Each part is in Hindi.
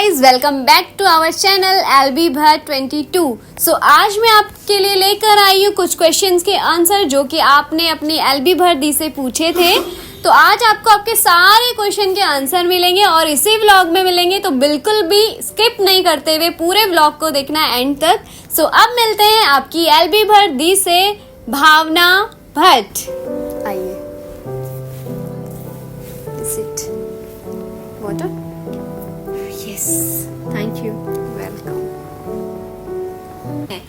Guys, welcome back to our channel LB Bhatt 22। So आज मैं आपके लिए लेकर आई हूँ कुछ क्वेश्चंस के आंसर जो कि आपने अपनी एलबी भट्ट दी से पूछे थे। तो आज आपको आपके सारे क्वेश्चन के आंसर मिलेंगे और इसी व्लॉग में मिलेंगे, तो बिल्कुल भी स्किप नहीं करते हुए पूरे व्लॉग को देखना एंड तक। सो अब मिलते हैं आपकी एलबी भट्ट दी से भावना भट्ट। आइए, water. Yes, thank you, welcome.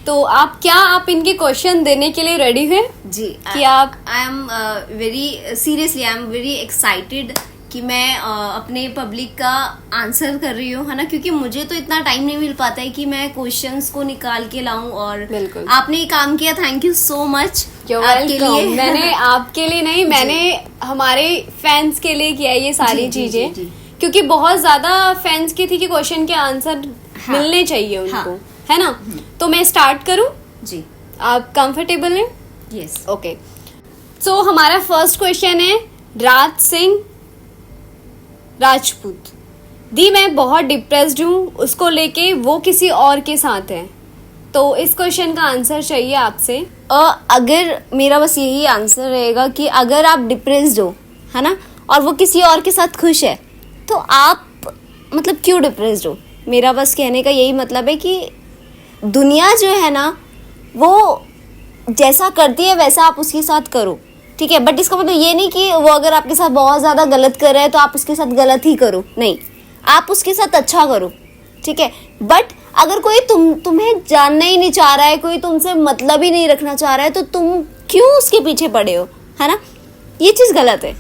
तो आप इनके क्वेश्चन देने के लिए रेडी हैं? जी, कि आप I am very seriously I am very excited कि मैं अपने पब्लिक का आंसर कर रही हूँ, है ना, क्योंकि मुझे तो इतना टाइम नहीं मिल पाता है कि मैं क्वेश्चंस को निकाल के लाऊं। और बिल्कुल आपने ये काम किया, थैंक यू सो मच आपके लिए। मैंने आपके लिए नहीं, मैंने हमारे फैंस के लिए किया ये सारी चीजें, क्योंकि बहुत ज्यादा फैंस की थी कि क्वेश्चन के आंसर मिलने चाहिए उनको, है ना। तो मैं स्टार्ट करूं? जी, आप कंफर्टेबल हैं? Yes, okay. सो हमारा फर्स्ट क्वेश्चन है राज सिंह राजपूत दी। मैं बहुत डिप्रेस्ड हूँ, उसको लेके वो किसी और के साथ है। तो इस क्वेश्चन का आंसर चाहिए आपसे। अगर मेरा बस यही आंसर रहेगा कि अगर आप डिप्रेस्ड हो, है ना, और वो किसी और के साथ खुश है, तो आप मतलब क्यों डिप्रेस्ड हो। मेरा बस कहने का यही मतलब है कि दुनिया जो है ना, वो जैसा करती है वैसा आप उसके साथ करो, ठीक है। बट इसका मतलब ये नहीं कि वो अगर आपके साथ बहुत ज़्यादा गलत कर रहा है तो आप उसके साथ गलत ही करो, नहीं, आप उसके साथ अच्छा करो, ठीक है। बट अगर कोई तुम्हें जानना ही नहीं चाह रहा है, कोई तुमसे मतलब ही नहीं रखना चाह रहा है, तो तुम क्यों उसके पीछे पड़े हो, है ना। ये चीज़ गलत है।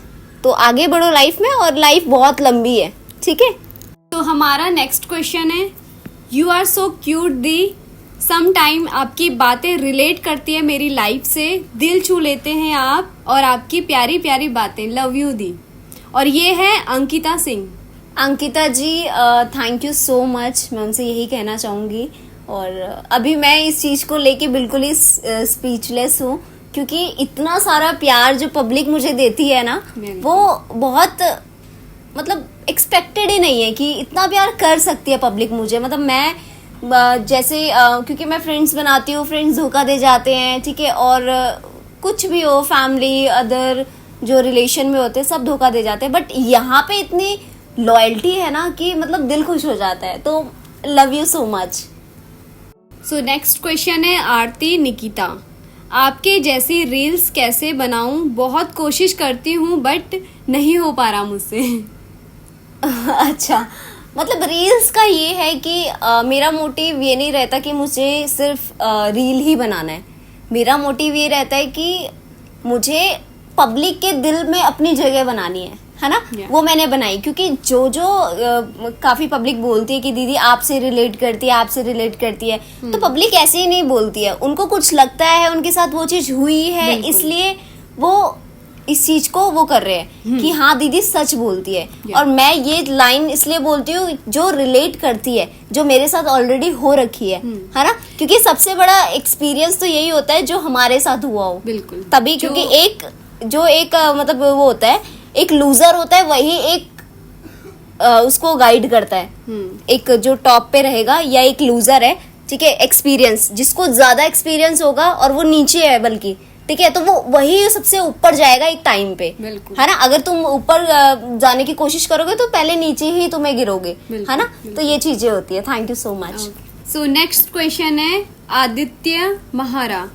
तो आगे बढ़ो लाइफ में, और लाइफ बहुत लंबी है, ठीक है। तो हमारा नेक्स्ट क्वेश्चन है यू आर सो क्यूट दी। सम टाइम आपकी बातें रिलेट करती है मेरी लाइफ से, दिल छू लेते हैं आप, और आपकी प्यारी प्यारी बातें, लव यू दी। और ये है अंकिता सिंह। अंकिता जी, थैंक यू सो मच, मैं उनसे यही कहना चाहूँगी। और अभी मैं इस चीज़ को लेके बिल्कुल ही स्पीचलेस हूँ, क्योंकि इतना सारा प्यार जो पब्लिक मुझे देती है ना, वो बहुत मतलब एक्सपेक्टेड ही नहीं है कि इतना प्यार कर सकती है पब्लिक मुझे। मतलब मैं जैसे क्योंकि मैं फ्रेंड्स बनाती हूँ, फ्रेंड्स धोखा दे जाते हैं, ठीक है, और कुछ भी हो, फैमिली, अदर जो रिलेशन में होते हैं, सब धोखा दे जाते हैं। बट यहाँ पे इतनी लॉयल्टी है ना कि मतलब दिल खुश हो जाता है। तो love you so much. So next question है आरती निकिता। आपके जैसी रील्स कैसे बनाऊं, बहुत कोशिश करती हूँ बट नहीं हो पा रहा मुझसे। अच्छा, मतलब रील्स का ये है कि मेरा मोटिव ये नहीं रहता कि मुझे सिर्फ रील ही बनाना है। मेरा मोटिव ये रहता है कि मुझे पब्लिक के दिल में अपनी जगह बनानी है ना। वो मैंने बनाई, क्योंकि जो काफी पब्लिक बोलती है कि दीदी आपसे रिलेट करती है, आपसे रिलेट करती है। तो पब्लिक ऐसे ही नहीं बोलती है, उनको कुछ लगता है, उनके साथ वो चीज हुई है, इसलिए वो इस चीज को वो कर रहे हैं कि हाँ दीदी सच बोलती है। और मैं ये लाइन इसलिए बोलती हूँ जो रिलेट करती है, जो मेरे साथ ऑलरेडी हो रखी है ना। क्योंकि सबसे बड़ा एक्सपीरियंस तो यही होता है जो हमारे साथ हुआ हो, बिल्कुल तभी। क्योंकि एक मतलब वो होता है, एक लूजर होता है, वही एक उसको गाइड करता है। एक जो टॉप पे रहेगा या एक लूजर है, ठीक है, एक्सपीरियंस, जिसको ज्यादा एक्सपीरियंस होगा और वो नीचे है बल्कि, ठीक है, तो वो वही सबसे ऊपर जाएगा एक टाइम पे, है ना। अगर तुम ऊपर जाने की कोशिश करोगे तो पहले नीचे ही तुम्हें गिरोगे, है ना। तो ये चीजें होती है। Thank you so much. So next question है आदित्य महारा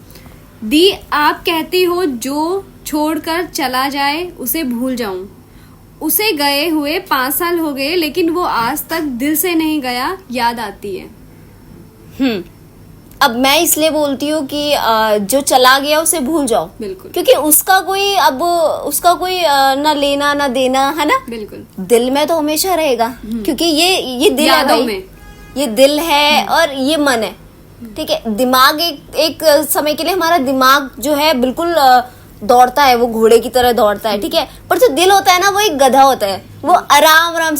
दी। आप कहती हो जो छोड़कर चला जाए उसे भूल जाऊं, उसे गए हुए 5 साल हो गए लेकिन वो आज तक दिल से नहीं गया, याद आती है। अब मैं इसलिए बोलती हूँ कि जो चला गया उसे भूल जाओ, बिल्कुल, क्योंकि उसका कोई ना लेना ना देना, है ना। बिल्कुल, दिल में तो हमेशा रहेगा, क्योंकि ये दिल है भाई, ये दिल है और ये मन है, ठीक है। दिमाग एक समय के लिए हमारा दिमाग जो है बिल्कुल दौड़ता है, वो घोड़े की तरह दौड़ता है, ठीक है। पर जो दिल होता है ना, वो एक गधा होता है, वो आराम आराम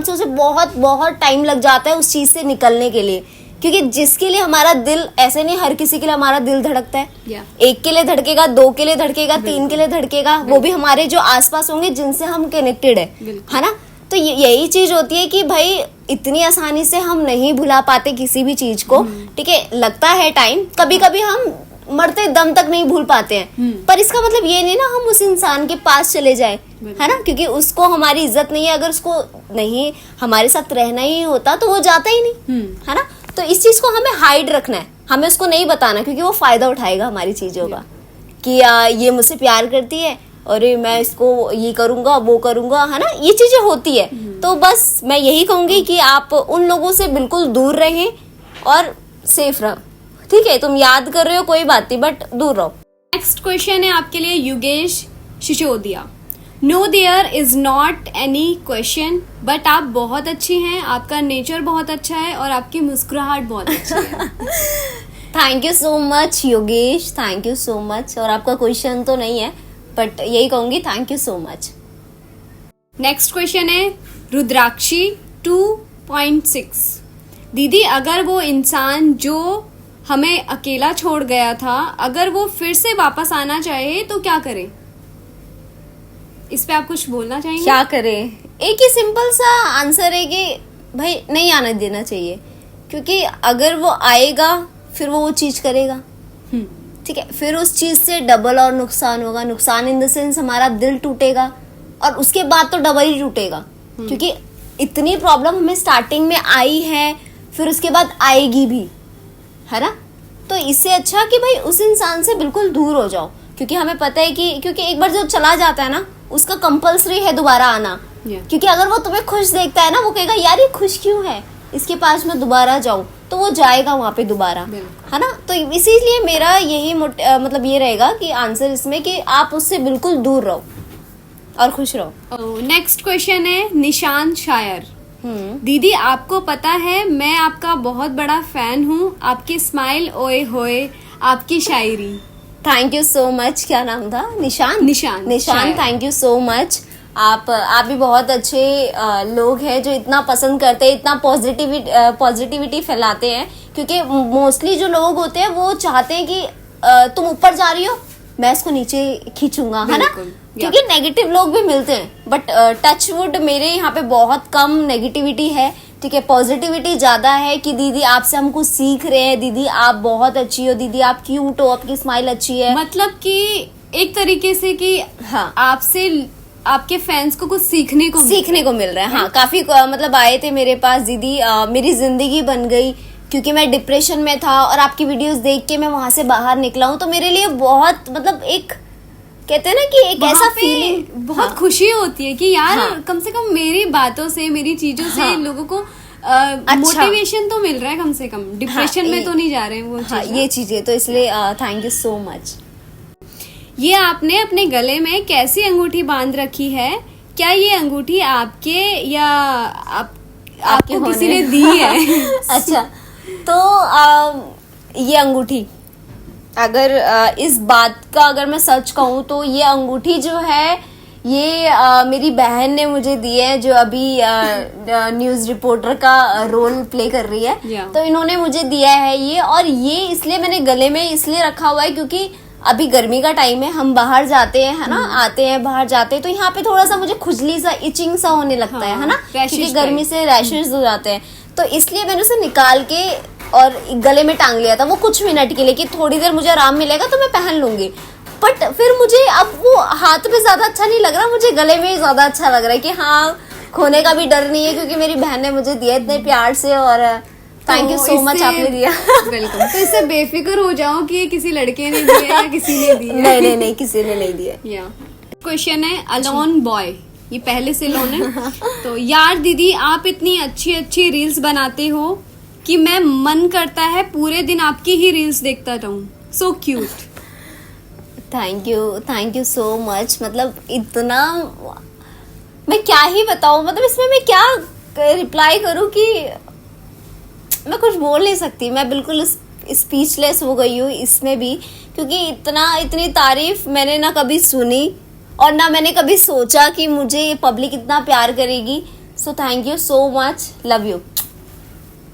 से उसे बहुत बहुत टाइम लग जाता है उस चीज से निकलने के लिए। क्योंकि जिसके लिए हमारा दिल, ऐसे नहीं हर किसी के लिए हमारा दिल धड़कता है। एक के लिए धड़केगा, 2 के लिए धड़केगा, 3 के लिए धड़केगा, वो भी हमारे जो आसपास होंगे जिनसे हम कनेक्टेड है ना। तो यही चीज होती है कि भाई इतनी आसानी से हम नहीं भुला पाते किसी भी चीज को, ठीक है, लगता है टाइम, कभी कभी हम मरते दम तक नहीं भूल पाते हैं, पर इसका मतलब ये नहीं ना हम उस इंसान के पास चले जाए, है ना, क्योंकि उसको हमारी इज्जत नहीं है, अगर उसको नहीं हमारे साथ रहना ही होता तो वो जाता ही नहीं, है ना। तो इस चीज को हमें हाइड रखना है, हमें उसको नहीं बताना, क्योंकि वो फायदा उठाएगा हमारी चीजों का कि ये मुझसे प्यार करती है, अरे मैं इसको ये करूंगा वो करूंगा, है ना, ये चीजें होती है। तो बस मैं यही कहूंगी कि आप उन लोगों से बिल्कुल दूर रहें और सेफ रहो, ठीक है, तुम याद कर रहे हो कोई बात नहीं, बट दूर रहो। नेक्स्ट क्वेश्चन है आपके लिए Yugesh Sisodia. No there is not any question, but आप बहुत अच्छी हैं, आपका नेचर बहुत अच्छा है और आपकी मुस्कुराहट बहुत अच्छी है। Thank you so much Yogesh, thank you so much. और आपका क्वेश्चन तो नहीं है, बट यही कहूंगी, thank you so much. Next question है रुद्राक्षी 2.6। दीदी, अगर वो इंसान जो हमें अकेला छोड़ गया था, अगर वो फिर से वापस आना चाहे तो क्या करें? इस पे आप कुछ बोलना चाहेंगे? क्या करें? एक ही सिंपल सा आंसर है कि भाई नहीं आना देना चाहिए, क्योंकि अगर वो आएगा फिर वो चीज करेगा, ठीक है, फिर उस चीज से डबल और नुकसान होगा। नुकसान इन द सेंस हमारा दिल टूटेगा, और उसके बाद तो डबल ही टूटेगा, क्योंकि इतनी प्रॉब्लम हमें स्टार्टिंग में आई है, फिर उसके बाद आएगी भी, है ना। तो इससे अच्छा कि भाई उस इंसान से बिल्कुल दूर हो जाओ, क्योंकि हमें पता है कि क्योंकि एक बार जो चला जाता है ना, उसका कंपल्सरी है दोबारा आना, क्योंकि अगर वो तुम्हें खुश देखता है ना, वो कहेगा यार ये खुश क्यों है, इसके पास मैं दोबारा जाऊं, तो वो जाएगा वहां पे दोबारा, है ना। तो इसीलिए मेरा यही मतलब ये रहेगा कि आंसर इसमें कि आप उससे बिल्कुल दूर रहो और खुश रहो। नेक्स्ट क्वेश्चन है निशान शायर। दीदी, आपको पता है मैं आपका बहुत बड़ा फैन हूँ, आपकी स्माइल ओए होए, आपकी शायरी। Thank you so much. क्या नाम था? निशान। निशान, थैंक यू सो मच। आप भी बहुत अच्छे लोग हैं जो इतना पसंद करते हैं, इतना पॉजिटिविटी फैलाते हैं, क्योंकि मोस्टली जो लोग होते हैं वो चाहते हैं कि तुम ऊपर जा रही हो, मैं इसको नीचे खींचूंगा, है ना, क्योंकि नेगेटिव लोग भी मिलते हैं, बट टच वुड मेरे यहाँ पे बहुत कम नेगेटिविटी है, ठीक है, पॉजिटिविटी ज्यादा है कि दीदी आपसे हम कुछ सीख रहे हैं, दीदी आप बहुत अच्छी हो, दीदी आप क्यूट हो, आपकी स्माइल अच्छी है, मतलब कि एक तरीके से कि हाँ, आपसे आपके फैंस को कुछ सीखने को मिल रहा है। हाँ, काफी मतलब आए थे मेरे पास, दीदी मेरी जिंदगी बन गई, क्योंकि मैं डिप्रेशन में था और आपकी वीडियोस देख के मैं वहां से बाहर निकला हूँ, तो मेरे लिए बहुत मतलब एक कहते हैं ना कि एक ऐसा फीलिंग, बहुत हाँ, खुशी होती है कि यार हाँ, कम से कम मेरी बातों से, मेरी चीजों से हाँ, लोगों को अच्छा, मोटिवेशन तो मिल रहा है, कम से कम डिप्रेशन में तो नहीं जा रहे हैं वो हाँ, चीज़। ये चीजें तो इसलिए थैंक यू सो मच। ये आपने अपने गले में कैसी अंगूठी बांध रखी है? क्या ये अंगूठी आपके या आपको होने? किसी ने दी है? अच्छा, तो ये अंगूठी, अगर इस बात का अगर मैं सच कहूँ तो ये अंगूठी जो है ये मेरी बहन ने मुझे दी है, जो अभी न्यूज रिपोर्टर का रोल प्ले कर रही है, तो इन्होंने मुझे दिया है ये, और ये इसलिए मैंने गले में इसलिए रखा हुआ है क्योंकि अभी गर्मी का टाइम है, हम बाहर जाते हैं, है ना, आते हैं बाहर जाते हैं, तो यहाँ पे थोड़ा सा मुझे खुजली सा, इचिंग सा होने लगता है ना, क्योंकि गर्मी से रैशेस हो जाते हैं, तो इसलिए मैंने उसे निकाल के और गले में टांग लिया था, वो कुछ मिनट के लिए कि थोड़ी देर मुझे आराम मिलेगा तो मैं पहन लूंगी, बट फिर मुझे अब वो हाथ में ज्यादा अच्छा नहीं लग रहा, मुझे गले में ज्यादा अच्छा लग रहा है कि हाँ, खोने का भी डर नहीं है, क्योंकि मेरी बहन ने मुझे दिया इतने प्यार से, और थैंक यू सो मच, आपने दिया। वेलकम। तो इससे बेफिक्र हो जाओ कि ये किसी लड़के ने दिया या किसी ने दिया। नहीं, किसी ने नहीं दिया। क्वेश्चन है अलोन बॉय, ये पहले से लोन है। तो यार दीदी, आप इतनी अच्छी अच्छी रील्स बनाते हो कि मैं मन करता है पूरे दिन आपकी ही रील्स देखता रहूं। So cute. Thank you so much. मतलब इतना मैं क्या ही बताऊं, मतलब इसमें मैं क्या रिप्लाई करूं कि मैं कुछ बोल नहीं सकती, मैं बिल्कुल स्पीचलेस हो गई हूँ इसमें भी, क्योंकि इतनी तारीफ मैंने ना कभी सुनी और ना मैंने कभी सोचा कि मुझे ये पब्लिक इतना प्यार करेगी। So thank you so much, love you.